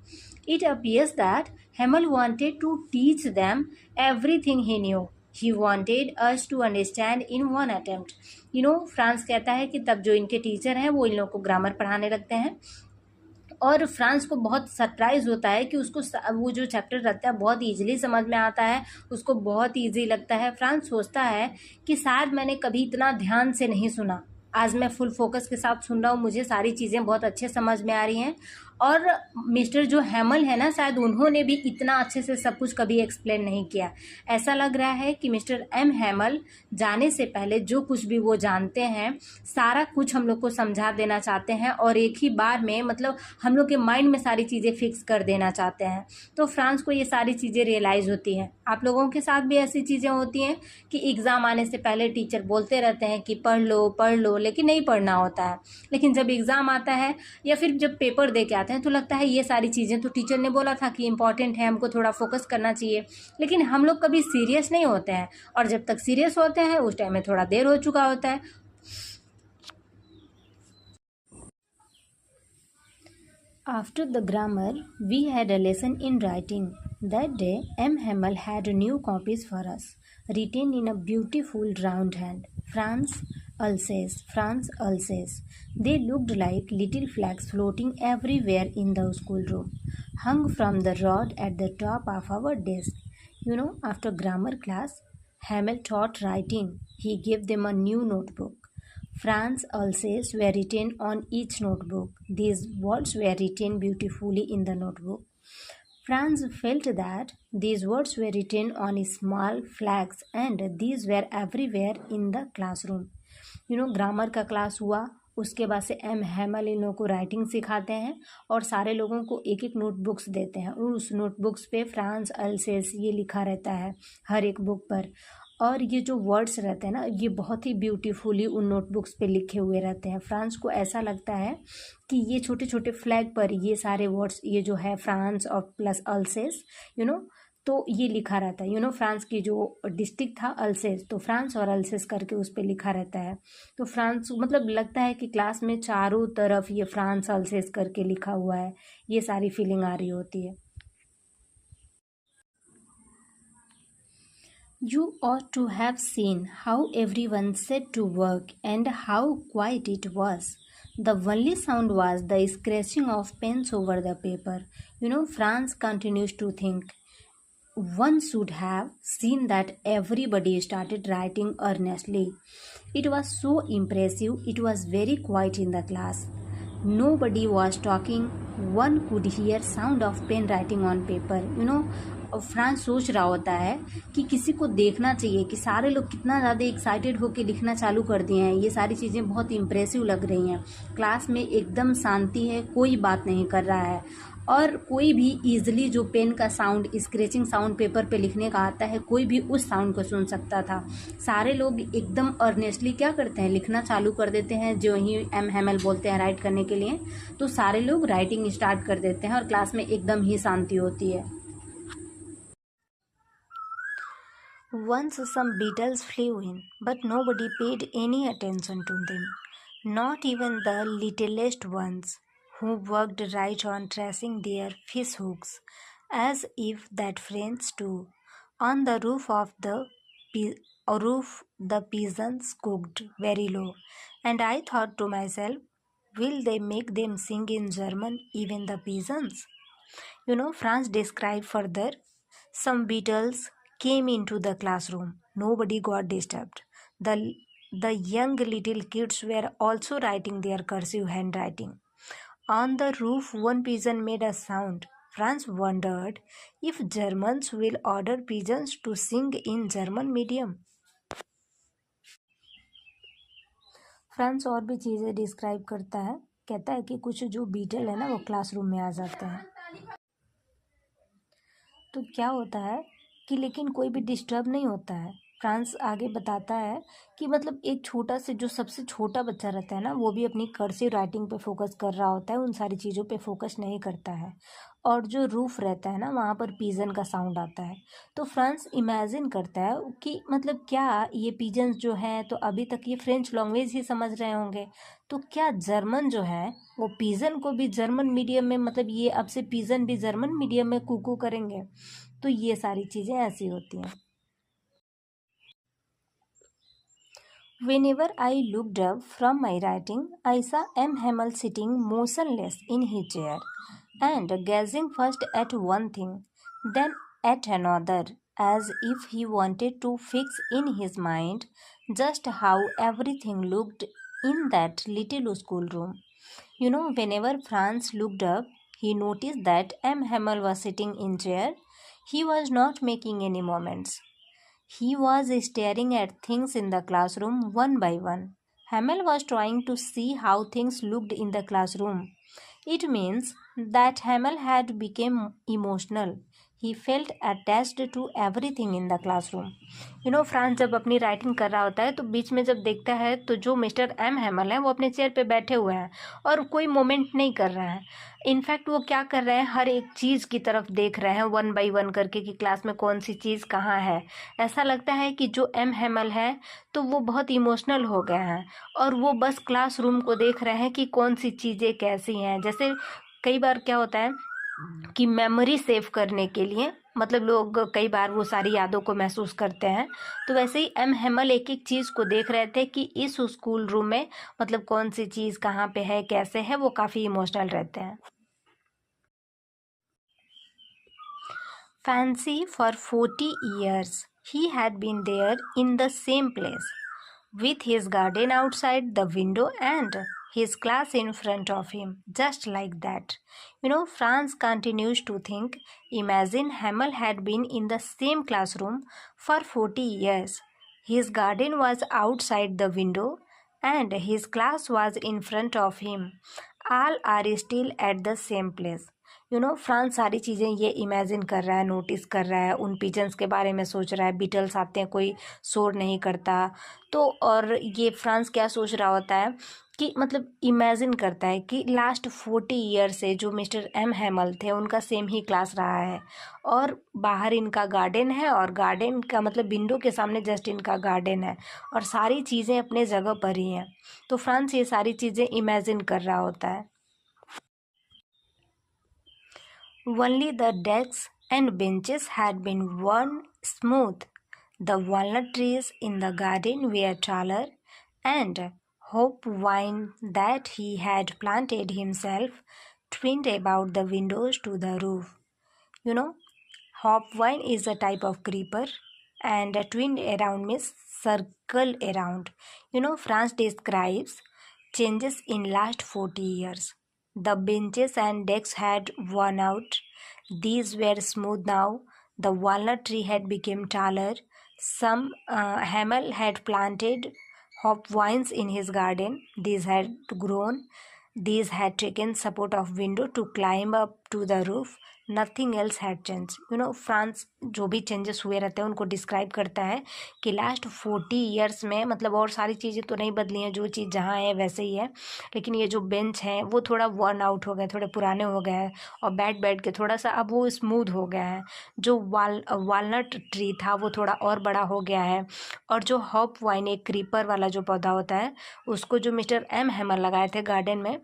It appears that Hamel wanted to teach them everything he knew. He wanted us to understand in one attempt. France कहता है कि तब जो इनके teacher हैं वो इन लोगों को ग्रामर पढ़ाने लगते हैं और फ्रांस को बहुत सरप्राइज होता है कि उसको वो जो चैप्टर रहता है बहुत ईजिली समझ में आता है, उसको बहुत ईजी लगता है। फ्रांस सोचता है कि शायद मैंने कभी इतना ध्यान से नहीं सुना, आज मैं फुल फोकस के साथ सुन रहा हूँ, मुझे सारी चीज़ें बहुत अच्छे समझ में आ रही हैं। और मिस्टर जो हैमल है ना, शायद उन्होंने भी इतना अच्छे से सब कुछ कभी एक्सप्लेन नहीं किया। ऐसा लग रहा है कि मिस्टर एम हैमल जाने से पहले जो कुछ भी वो जानते हैं सारा कुछ हम लोग को समझा देना चाहते हैं और एक ही बार में मतलब हम लोग के माइंड में सारी चीज़ें फिक्स कर देना चाहते हैं। तो फ्रांस को ये सारी चीज़ें रियलाइज़ होती हैं। आप लोगों के साथ भी ऐसी चीज़ें होती हैं कि एग्ज़ाम आने से पहले टीचर बोलते रहते हैं कि पढ़ लो, लेकिन नहीं पढ़ना होता है। लेकिन जब एग्ज़ाम आता है या फिर जब पेपर दे के आते हैं तो लगता है ये सारी चीज़ें तो टीचर ने बोला था कि इम्पॉर्टेंट है, हमको थोड़ा फोकस करना चाहिए, लेकिन हम लोग कभी सीरियस नहीं होते हैं और जब तक सीरियस होते हैं उस टाइम में थोड़ा देर हो चुका होता है। After the grammar, we had a lesson in writing. That day, M. Hamel had new copies for us, written in a beautiful round hand. Franz Alsace. They looked like little flags floating everywhere in the schoolroom, hung from the rod at the top of our desk. After grammar class, Hamel taught writing. He gave them a new notebook. Franz Alsace were written on each notebook. These words were written beautifully in the notebook. Franz felt that these words were written on small flags and these were everywhere in the classroom. Grammar का class हुआ, उसके बाद से M हैमल इन लोगों को writing सिखाते हैं और सारे लोगों को एक एक नोटबुक्स देते हैं और उस नोटबुक्स पे फ्रांस अल्सेस ये लिखा रहता है हर एक बुक पर। और ये जो वर्ड्स रहते हैं ना, ये बहुत ही ब्यूटीफुली उन नोटबुक्स पे लिखे हुए रहते हैं। फ्रांस को ऐसा लगता है कि ये छोटे छोटे फ्लैग पर ये सारे वर्ड्स, ये जो है फ्रांस और प्लस अल्सेस, तो ये लिखा रहता है। फ्रांस की जो डिस्ट्रिक्ट था अल्सेस, तो फ्रांस और अल्सेस करके उस पर लिखा रहता है। तो फ्रांस मतलब लगता है कि क्लास में चारों तरफ ये फ्रांस अल्सेस करके लिखा हुआ है, ये सारी फीलिंग आ रही होती है। You ought to have seen how everyone set to work and how quiet it was. The only sound was the scratching of pens over the paper. Franz continues to think. One should have seen that everybody started writing earnestly. It was so impressive. It was very quiet in the class. Nobody was talking. One could hear sound of pen writing on paper. France सोच रहा होता है कि किसी को देखना चाहिए कि सारे लोग कितना ज़्यादा एक्साइटेड होकर लिखना चालू कर दिए हैं। ये सारी चीज़ें बहुत इम्प्रेसिव लग रही हैं। क्लास में एकदम शांति है, कोई बात नहीं कर रहा है और कोई भी ईजिली जो पेन का साउंड, स्क्रैचिंग साउंड पेपर पे लिखने का आता है, कोई भी उस साउंड को सुन सकता था। सारे लोग एकदम अर्नेस्टली क्या करते हैं, लिखना चालू कर देते हैं। जो ही एम हैमल बोलते हैं राइट करने के लिए, तो सारे लोग राइटिंग स्टार्ट कर देते हैं और क्लास में एकदम ही शांति होती है। Once some beetles flew in, but nobody paid any attention to them. Not even the littlest ones, who worked right on tracing their fish hooks, as if that friends too. On the roof, the pigeons cooked very low, and I thought to myself, will they make them sing in German, even the pigeons? Franz described further, some beetles came into the classroom. Nobody got disturbed. The, the young little kids were also writing their cursive handwriting. On the roof, one pigeon made a sound. Franz wondered if Germans will order pigeons to sing in German medium. France और भी चीज़ें describe करता है, कहता है कि कुछ जो बीटल है ना वो क्लासरूम में आ जाते हैं, तो क्या होता है कि लेकिन कोई भी डिस्टर्ब नहीं होता है। फ्रांस आगे बताता है कि मतलब एक छोटा से जो सबसे छोटा बच्चा रहता है ना वो भी अपनी कर्सिव राइटिंग पे फोकस कर रहा होता है, उन सारी चीज़ों पे फोकस नहीं करता है। और जो रूफ रहता है ना वहाँ पर पिजन का साउंड आता है, तो फ्रांस इमेजिन करता है कि मतलब क्या ये पिजन्स जो हैं तो अभी तक ये फ्रेंच लैंग्वेज ही समझ रहे होंगे, तो क्या जर्मन जो है वो पिजन को भी जर्मन मीडियम में, मतलब ये अब से पिजन भी जर्मन मीडियम में कुकू करेंगे। तो ये सारी चीज़ें ऐसी होती हैं। Whenever I looked up from my writing, I saw M. Hamel sitting motionless in his chair and gazing first at one thing, then at another, as if he wanted to fix in his mind just how everything looked in that little schoolroom. Whenever Franz looked up, he noticed that M. Hamel was sitting in chair. He was not making any movements. He was staring at things in the classroom one by one. Hamel was trying to see how things looked in the classroom. It means that Hamel had become emotional. He felt attached to everything in the classroom. France जब अपनी writing कर रहा होता है तो बीच में जब देखता है तो जो मिस्टर एम हैमल है वो अपने चेयर पे बैठे हुए हैं और कोई मोमेंट नहीं कर रहे हैं। इनफैक्ट वो क्या कर रहे हैं, हर एक चीज़ की तरफ देख रहे हैं वन बाय वन करके कि क्लास में कौन सी चीज़ कहाँ है। ऐसा लगता है कि जो एम हैमल है तो वो बहुत इमोशनल हो गए हैं और वो बस क्लासरूम को देख रहे हैं कि कौन सी चीज़ें कैसी हैं। जैसे कई बार क्या होता है कि मेमोरी सेव करने के लिए मतलब लोग कई बार वो सारी यादों को महसूस करते हैं, तो वैसे ही एम हेमल एक एक चीज़ को देख रहे थे कि इस स्कूल रूम में मतलब कौन सी चीज़ कहाँ पे है कैसे है, वो काफ़ी इमोशनल रहते हैं। Fancy for 40 years he had been there in the same place, with his garden outside the window and his class in front of him, just like that. Franz continues to think, imagine Hamel had been in the same classroom for 40 years. His garden was outside the window and his class was in front of him. All are still at the same place. France सारी चीज़ें ये imagine कर रहा है, notice कर रहा है, उन पिजन्स के बारे में सोच रहा है, बीटल्स आते हैं कोई शोर नहीं करता। तो और ये फ्रांस क्या सोच रहा होता है कि मतलब इमेजिन करता है कि लास्ट 40 ईयर से जो मिस्टर एम हैमल थे उनका सेम ही क्लास रहा है और बाहर इनका गार्डन है और गार्डन का मतलब विंडो के सामने जस्ट इनका गार्डन है और सारी चीज़ें अपने जगह पर ही हैं। तो फ्रांस ये सारी चीज़ें इमेजिन कर रहा होता है। Only the desks and benches had been worn smooth. The walnut trees in the garden were taller, and hope vine that he had planted himself twined about the windows to the roof. Hop vine is a type of creeper, and twinned around means circle around. France describes changes in last 40 years. The benches and decks had worn out. These were smooth now. The walnut tree had become taller. Some Hamel had planted hop vines in his garden. These had grown. These had taken support of window to climb up to the roof. Nothing else had change. France जो भी changes हुए रहते हैं उनको describe करता है कि last 40 years में मतलब और सारी चीज़ें तो नहीं बदली हैं, जो चीज़ जहाँ है वैसे ही है, लेकिन ये जो बेंच हैं वो थोड़ा वर्न आउट हो गए, थोड़े पुराने हो गए हैं, और बैठ बैठ के थोड़ा सा अब वो स्मूथ हो गया है। जो वालनट ट्री था वो थोड़ा और बड़ा हो गया है, और जो हॉप वाइन एक क्रीपर वाला जो पौधा होता है उसको जो मिस्टर एम हैमर लगाए थे गार्डन में,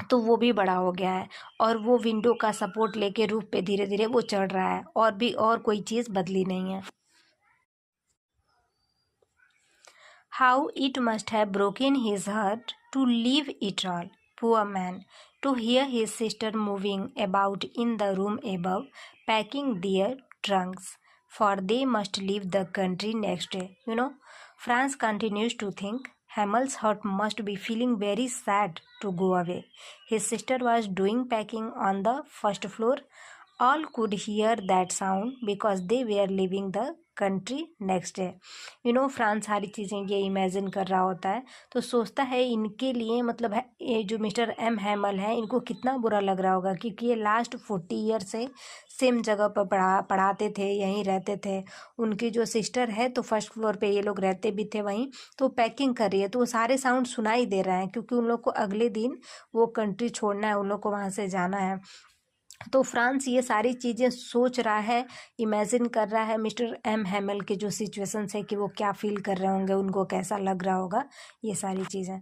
तो वो भी बड़ा हो गया है, और वो विंडो का सपोर्ट लेके रूफ पे धीरे धीरे वो चढ़ रहा है, और भी और कोई चीज़ बदली नहीं है। How it must have broken his heart to leave it all, poor man, to hear his sister moving about in the room above, packing their trunks, for they must leave the country next day. France continues to think Hammel's heart must be feeling very sad to go away. His sister was doing packing on the first floor. All could hear that sound because they were leaving the country next day. France सारी चीज़ें ये imagine कर रहा होता है, तो सोचता है इनके लिए मतलब है ये जो मिस्टर एम हैमल है इनको कितना बुरा लग रहा होगा, क्योंकि ये लास्ट 40 ईयर से सेम जगह पर पढ़ाते थे, यहीं रहते थे। उनकी जो सिस्टर है तो फर्स्ट फ्लोर पे ये लोग रहते भी थे वहीं, तो पैकिंग कर रही है, तो वो सारे साउंड सुनाई दे रहे हैं, क्योंकि उन लोग को अगले दिन वो कंट्री छोड़ना है, उन लोग को वहाँ से जाना है। तो फ्रांस ये सारी चीज़ें सोच रहा है, इमेजिन कर रहा है मिस्टर एम हैमल के जो सिचुएशंस है कि वो क्या फील कर रहे होंगे, उनको कैसा लग रहा होगा, ये सारी चीज़ें।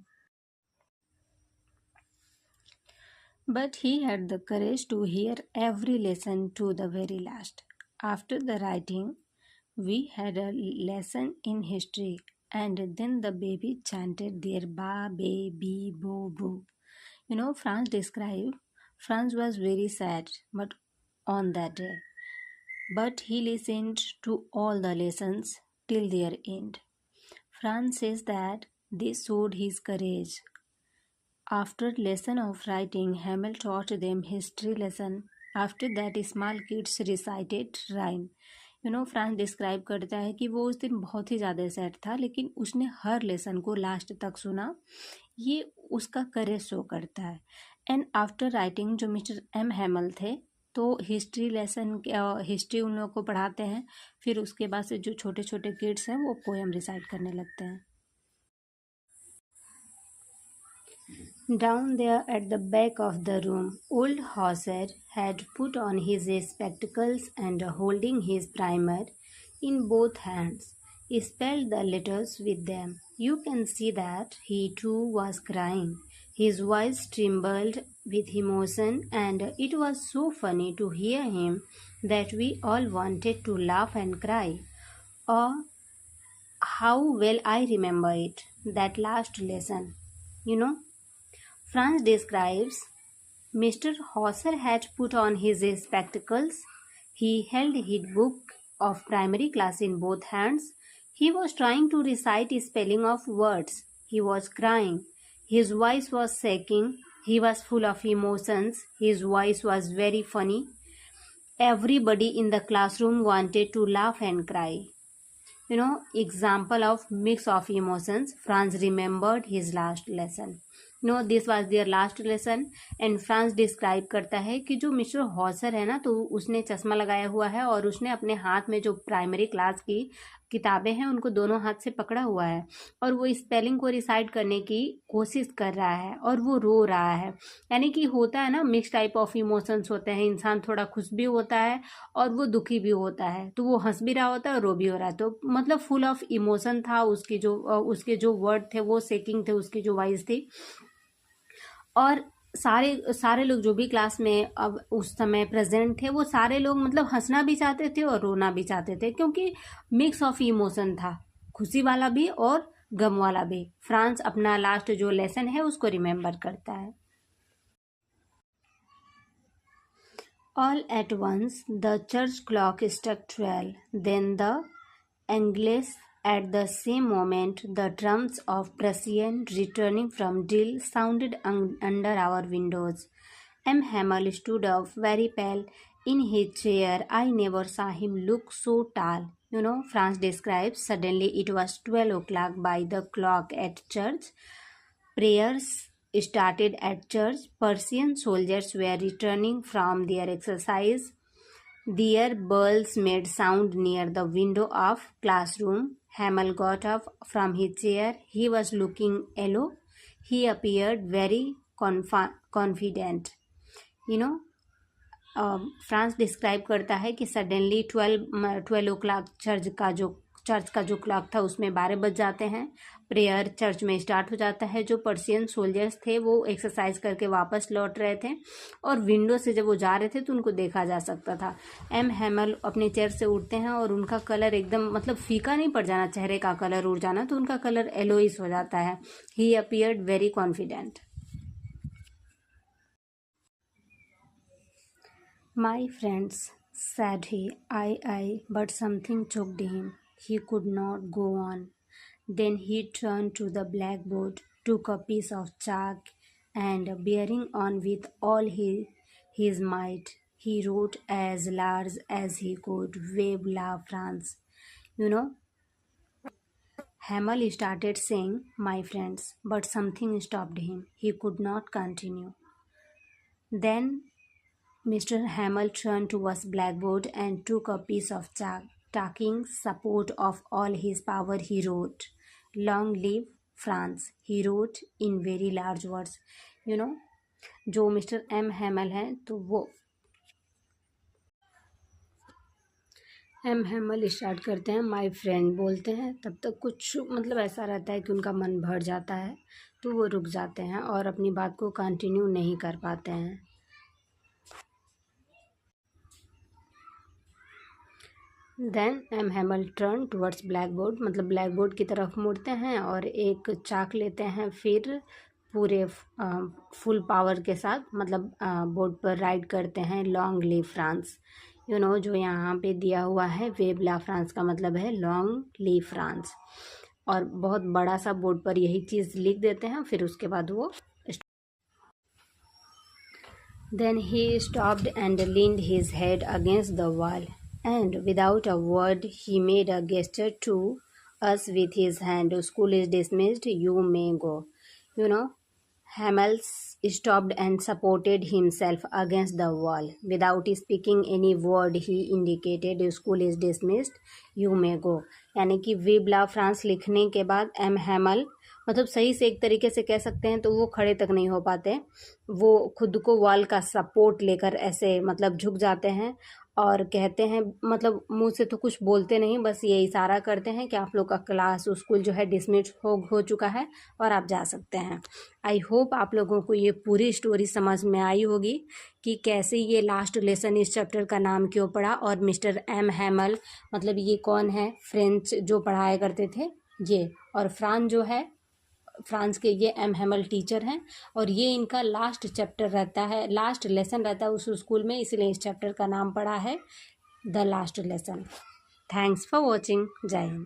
But he had the courage to hear every lesson to the very last. After the writing, we had a lesson in history, and then the baby chanted their ba, be, be, bo, boo. France described France was very sad but on that day. But he listened to all the lessons till their end. France says that they showed his courage. After lesson of writing, Hamel taught them history lesson. After that, small kids recited rhyme. France describe करता है कि वो उस दिन बहुत ही ज़्यादा sad था, लेकिन उसने हर लेसन को लास्ट तक सुना। ये उसका करेज शो करता है। एंड आफ्टर राइटिंग जो मिस्टर एम हैमल थे तो हिस्ट्री लेसन हिस्ट्री उन लोगों को पढ़ाते हैं, फिर उसके बाद से जो छोटे छोटे किड्स हैं वो पोएम रिसाइट करने लगते हैं। Down there at the back of the room, old Hauser had put on his spectacles and, holding his primer in both hands, spelled the letters with them. You can see that he too was crying. His voice trembled with emotion, and it was so funny to hear him that we all wanted to laugh and cry. Oh, how well I remember it, that last lesson. France describes Mr. Hauser had put on his spectacles. He held his book of primary class in both hands. He was trying to recite spelling of words. He was crying. His voice was shaking. He was full of emotions. His voice was very funny. Everybody in the classroom wanted to laugh and cry. Example of mix of emotions. Franz remembered his last lesson. This was their last lesson. And Franz describe करता है कि जो mister Hauser है ना, तो उसने चश्मा लगाया हुआ है और उसने अपने हाथ में जो प्राइमरी क्लास की किताबें हैं उनको दोनों हाथ से पकड़ा हुआ है, और वो स्पेलिंग को रिसाइट करने की कोशिश कर रहा है, और वो रो रहा है। यानी कि होता है ना, मिक्स टाइप ऑफ इमोशंस होते हैं, इंसान थोड़ा खुश भी होता है और वो दुखी भी होता है, तो वो हंस भी रहा होता है और रो भी हो रहा है, तो मतलब फुल ऑफ इमोशन था। उसके जो वर्ड थे वो शेकिंग थे, उसकी जो वॉइस थी। और सारे लोग जो भी क्लास में अब उस समय प्रेजेंट थे वो सारे लोग मतलब हंसना भी चाहते थे और रोना भी चाहते थे, क्योंकि मिक्स ऑफ इमोशन था, खुशी वाला भी और गम वाला भी। फ्रांस अपना लास्ट जो लेसन है उसको रिमेम्बर करता है। All at once the church clock struck 12, then the angels. At the same moment, the drums of Prussian returning from drill sounded under our windows. M. Hamel stood up, very pale, in his chair. I never saw him look so tall. France describes, suddenly it was 12 o'clock by the clock at church. Prayers started at church. Persian soldiers were returning from their exercise. Their bells made sound near the window of classroom. Hamel got up from his chair. He was looking yellow. He appeared very confident. France describe करता है कि suddenly 12 o'clock church का जो clock था उसमें 12 बज जाते हैं. प्रेयर चर्च में स्टार्ट हो जाता है. जो पर्शियन सोल्जर्स थे वो एक्सरसाइज करके वापस लौट रहे थे और विंडो से जब वो जा रहे थे तो उनको देखा जा सकता था. एम हैमल अपने चेयर से उठते हैं और उनका कलर एकदम मतलब फीका नहीं पड़ जाना, चेहरे का कलर उड़ जाना, तो उनका कलर येलोइश हो जाता है. He appeared very confident. My friends, said he, I, but something choked him. He could not go on. Then he turned to the blackboard, took a piece of chalk, and bearing on with all his might, he wrote as large as he could, Vive la France. Hamel started saying, my friends, but something stopped him. He could not continue. Then Mr. Hamel turned towards blackboard and took a piece of chalk. Taking support of all his power, he wrote, Long live France. He wrote in very large words. जो mister M हैमल हैं तो वो M हैमल start करते हैं my friend बोलते हैं. तब तक कुछ मतलब ऐसा रहता है कि उनका मन भर जाता है तो वो रुक जाते हैं और अपनी बात को कंटिन्यू नहीं कर पाते हैं. Then M Hamel turn towards blackboard, मतलब ब्लैक बोर्ड की तरफ मुड़ते हैं और एक चाक लेते हैं. फिर पूरे फुल पावर के साथ मतलब बोर्ड पर राइट करते हैं लॉन्ग लिव फ्रांस. जो यहाँ पे दिया हुआ है वेब ला फ्रांस का मतलब है लॉन्ग लिव फ्रांस. और बहुत बड़ा सा बोर्ड पर यही चीज़ लिख देते हैं. फिर उसके बाद वो then he stopped and leaned his head against the wall. And without a word, he made a gesture to us with his hand. School is dismissed. You may go. Hamel stopped and supported himself against the wall. Without speaking any word, he indicated school is dismissed. You may go. यानी कि विव ला France लिखने के बाद M हैमल मतलब सही से एक तरीके से कह सकते हैं तो वो खड़े तक नहीं हो पाते. वो खुद को वॉल का सपोर्ट लेकर ऐसे मतलब झुक जाते हैं और कहते हैं मतलब मुंह से तो कुछ बोलते नहीं, बस ये इशारा करते हैं कि आप लोग का क्लास स्कूल जो है डिसमिस हो चुका है और आप जा सकते हैं. आई होप आप लोगों को ये पूरी स्टोरी समझ में आई होगी कि कैसे ये लास्ट लेसन इस चैप्टर का नाम क्यों पड़ा और मिस्टर एम हैमल मतलब ये कौन है, फ्रेंच जो पढ़ाया करते थे ये, और फ्रांस के ये एम हैमल टीचर हैं और ये इनका लास्ट चैप्टर रहता है, लास्ट लेसन रहता है उस स्कूल में, इसलिए इस चैप्टर का नाम पड़ा है the last lesson. Thanks for watching. जय हिंद.